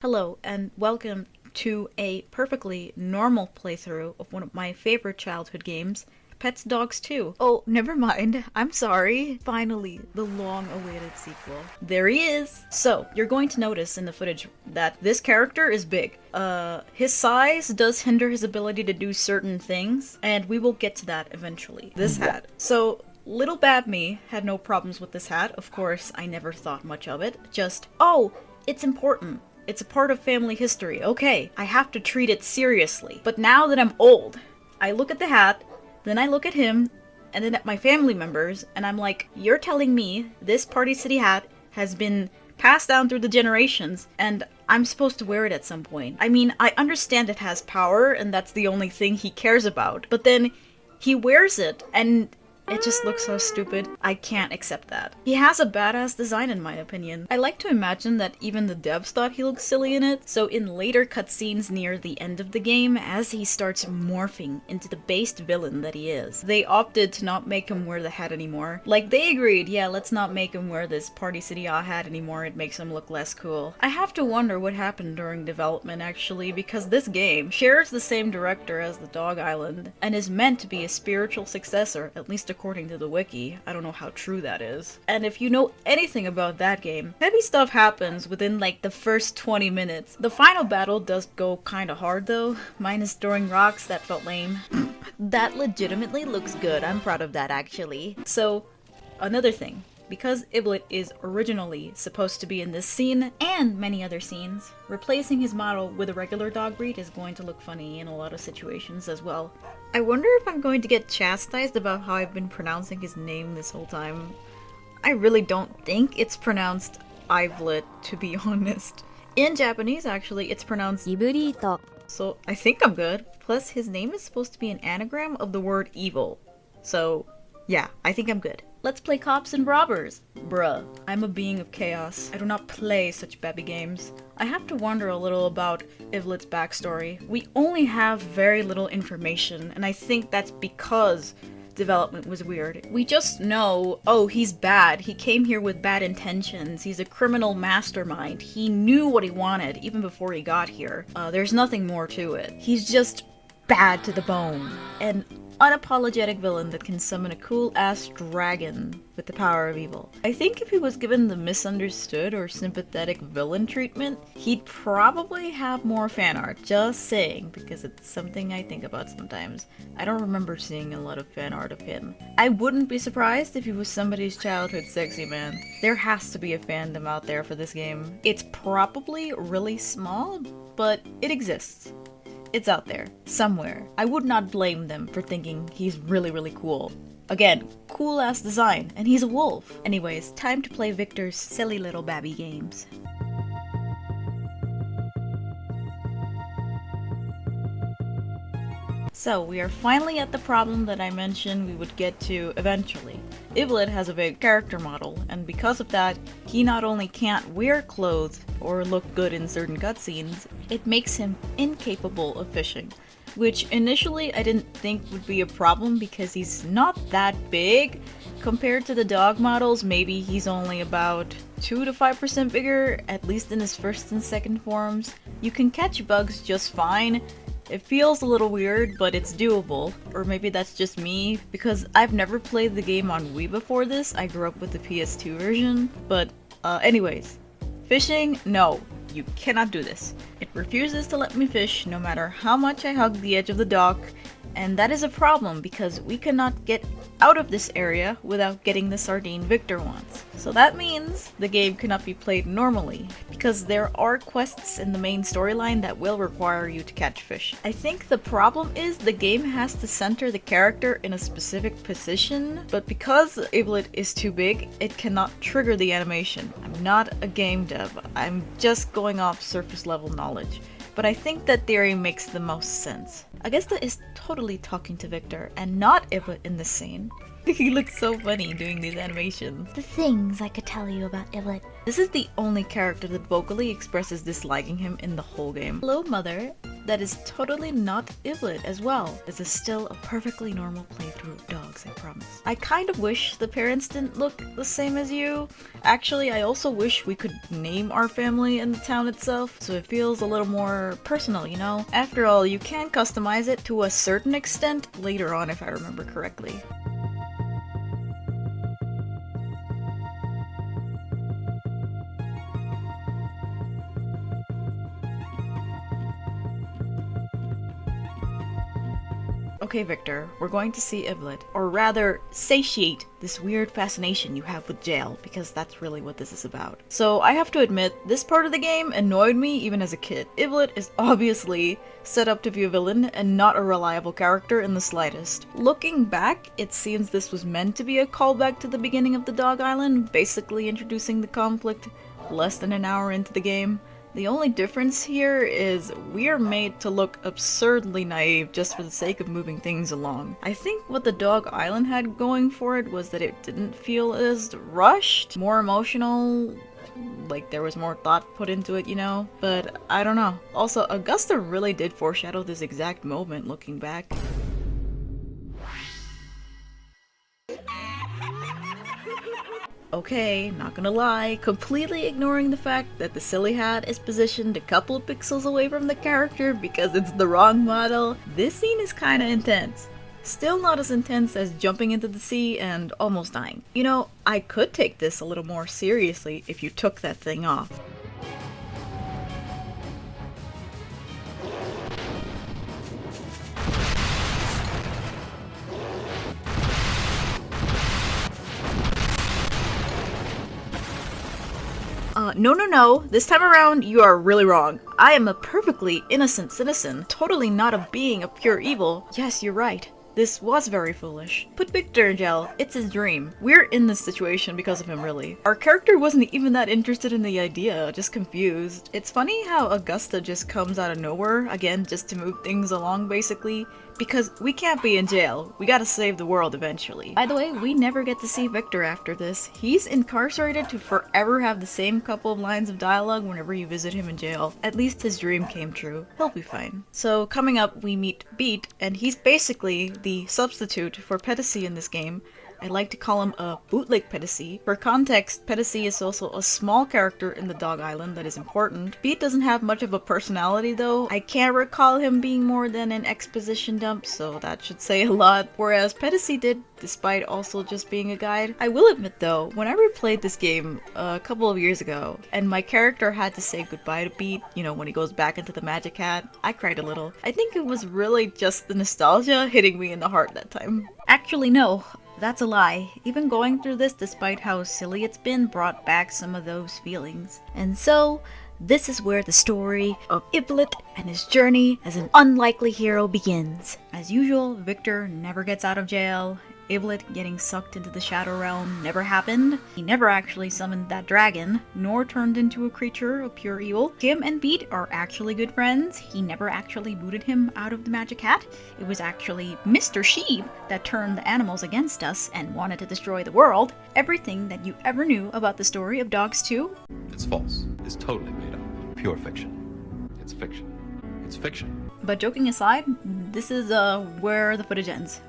Hello, and welcome to a perfectly normal playthrough of one of my favorite childhood games, Petz Dogz 2. Oh, never mind. I'm sorry. Finally, the long-awaited sequel. There he is! So, you're going to notice in the footage that this character is big. His size does hinder his ability to do certain things, and we will get to that eventually. This hat. So, little bad me had no problems with this hat. Of course, I never thought much of it. Just, oh, it's important. It's a part of family history. Okay, I have to treat it seriously. But now that I'm old, I look at the hat, then I look at him, and then at my family members, and I'm like, you're telling me this Party City hat has been passed down through the generations, and I'm supposed to wear it at some point. I mean, I understand it has power, and that's the only thing he cares about, but then he wears it, and it just looks so stupid. I can't accept that. He has a badass design in my opinion. I like to imagine that even the devs thought he looked silly in it, so in later cutscenes near the end of the game, as he starts morphing into the based villain that he is, they opted to not make him wear the hat anymore. Like, they agreed, yeah, let's not make him wear this Party City hat anymore, it makes him look less cool. I have to wonder what happened during development actually, because this game shares the same director as the Dog Island, and is meant to be a spiritual successor, at least according to the wiki. I don't know how true that is. And if you know anything about that game, heavy stuff happens within like the first 20 minutes. The final battle does go kinda hard though, minus throwing rocks, that felt lame. That legitimately looks good, I'm proud of that actually. So, another thing. Because Iblet is originally supposed to be in this scene, and many other scenes, replacing his model with a regular dog breed is going to look funny in a lot of situations as well. I wonder if I'm going to get chastised about how I've been pronouncing his name this whole time. I really don't think it's pronounced Iblet, to be honest. In Japanese, actually, it's pronounced Iburito. So I think I'm good. Plus, his name is supposed to be an anagram of the word evil. So, yeah, I think I'm good. Let's play cops and robbers. Bruh, I'm a being of chaos. I do not play such baby games. I have to wonder a little about Ivlet's backstory. We only have very little information, and I think that's because development was weird. We just know, oh, he's bad. He came here with bad intentions. He's a criminal mastermind. He knew what he wanted even before he got here. There's nothing more to it. He's just bad to the bone. An unapologetic villain that can summon a cool-ass dragon with the power of evil. I think if he was given the misunderstood or sympathetic villain treatment, he'd probably have more fan art. Just saying, because it's something I think about sometimes. I don't remember seeing a lot of fan art of him. I wouldn't be surprised if he was somebody's childhood sexy man. There has to be a fandom out there for this game. It's probably really small, but it exists. It's out there, somewhere. I would not blame them for thinking he's really cool. Again, cool ass design, and he's a wolf. Anyways, time to play Victor's silly little babby games. So, we are finally at the problem that I mentioned we would get to eventually. Iblet has a big character model, and because of that, he not only can't wear clothes or look good in certain cutscenes, it makes him incapable of fishing. Which initially I didn't think would be a problem because he's not that big. Compared to the dog models, maybe he's only about 2 to 5% bigger, at least in his first and second forms. You can catch bugs just fine. It feels a little weird, but it's doable. Or maybe that's just me, because I've never played the game on Wii before this. I grew up with the PS2 version. But anyways, fishing? No, you cannot do this. It refuses to let me fish no matter how much I hug the edge of the dock, and that is a problem because we cannot get out of this area without getting the sardine Victor wants. So that means the game cannot be played normally, because there are quests in the main storyline that will require you to catch fish. I think the problem is the game has to center the character in a specific position, but because Iblet is too big, it cannot trigger the animation. I'm not a game dev, I'm just going off surface level knowledge. But I think that theory makes the most sense. Agesta is totally talking to Victor, and not Iblet in this scene. He looks so funny doing these animations. The things I could tell you about Iblet. This is the only character that vocally expresses disliking him in the whole game. Hello, mother. that is totally not Iblet as well. This is still a perfectly normal playthrough of Dogz, I promise. I kind of wish the parents didn't look the same as you. Actually, I also wish we could name our family in the town itself, so it feels a little more personal, you know? After all, you can customize it to a certain extent later on if I remember correctly. Okay, Victor, we're going to see Iblet, or rather, satiate this weird fascination you have with jail, because that's really what this is about. So I have to admit, this part of the game annoyed me even as a kid. Iblet is obviously set up to be a villain and not a reliable character in the slightest. Looking back, it seems this was meant to be a callback to the beginning of the Dog Island, basically introducing the conflict less than an hour into the game. The only difference here is we're made to look absurdly naive just for the sake of moving things along. I think what the Dog Island had going for it was that it didn't feel as rushed, more emotional, like there was more thought put into it, you know? But I don't know. Also, Augusta really did foreshadow this exact moment looking back. Okay, not gonna lie, completely ignoring the fact that the silly hat is positioned a couple of pixels away from the character because it's the wrong model, this scene is kinda intense. Still not as intense as jumping into the sea and almost dying. You know, I could take this a little more seriously if you took that thing off. No. This time around, you are really wrong. I am a perfectly innocent citizen, totally not a being of pure evil. Yes, you're right. This was very foolish. Put Victor in jail. It's his dream. We're in this situation because of him, really. Our character wasn't even that interested in the idea, just confused. It's funny how Augusta just comes out of nowhere, again, just to move things along, basically. Because we can't be in jail. We gotta save the world eventually. By the way, we never get to see Victor after this. He's incarcerated to forever have the same couple of lines of dialogue whenever you visit him in jail. At least his dream came true. He'll be fine. So coming up, we meet Beat, and he's basically the substitute for petz in this game. I like to call him a bootleg petz. For context, petz is also a small character in the Dog Island that is important. Beat doesn't have much of a personality though. I can't recall him being more than an exposition dump, so that should say a lot. Whereas petz did, despite also just being a guide. I will admit though, when I replayed this game a couple of years ago, and my character had to say goodbye to Beat, you know, when he goes back into the magic hat, I cried a little. I think it was really just the nostalgia hitting me in the heart that time. Actually, no. That's a lie. Even going through this, despite how silly it's been, brought back some of those feelings. And so, this is where the story of Iblet and his journey as an unlikely hero begins. As usual, Victor never gets out of jail. Iblet getting sucked into the Shadow Realm never happened. He never actually summoned that dragon, nor turned into a creature of pure evil. Him and Beat are actually good friends. He never actually booted him out of the magic hat. It was actually Mr. Sheep that turned the animals against us and wanted to destroy the world. Everything that you ever knew about the story of Dogz 2? It's false. It's totally made up. Pure fiction. It's fiction. It's fiction. But joking aside, this is where the footage ends.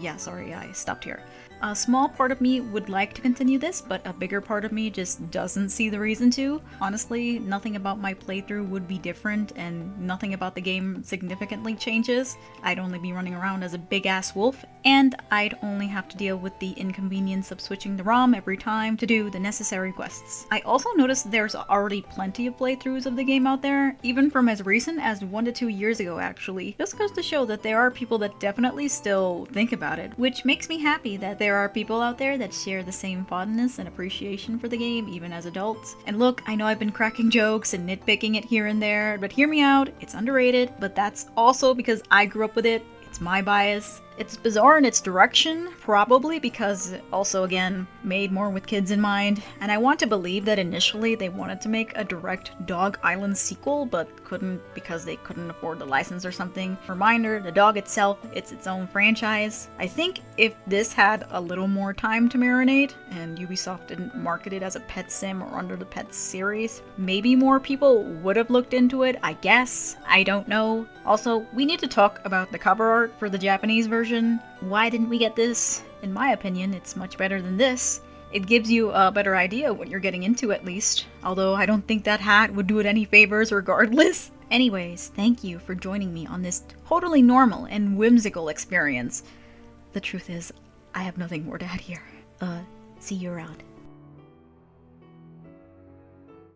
Yeah, sorry, I stopped here. A small part of me would like to continue this, but a bigger part of me just doesn't see the reason to. Honestly, nothing about my playthrough would be different, and nothing about the game significantly changes. I'd only be running around as a big-ass wolf, and I'd only have to deal with the inconvenience of switching the ROM every time to do the necessary quests. I also noticed there's already plenty of playthroughs of the game out there, even from as recent as 1 to 2 years ago actually. Just goes to show that there are people that definitely still think about it, which makes me happy that there are people out there that share the same fondness and appreciation for the game even as adults. And look, I know I've been cracking jokes and nitpicking it here and there, but hear me out, it's underrated, but that's also because I grew up with it. It's my bias, It's bizarre in its direction, probably because also, again, made more with kids in mind, and I want to believe that initially they wanted to make a direct Dog Island sequel, but couldn't because they couldn't afford the license or something. Reminder, the dog itself, it's its own franchise. I think if this had a little more time to marinate, and Ubisoft didn't market it as a pet sim or under the Petz series, maybe more people would have looked into it, I guess. I don't know. Also, we need to talk about the cover art for the Japanese version. Why didn't we get this? In my opinion, it's much better than this. It gives you a better idea what you're getting into at least, although I don't think that hat would do it any favors regardless. Anyways, thank you for joining me on this totally normal and whimsical experience. The truth is, I have nothing more to add here. See you around.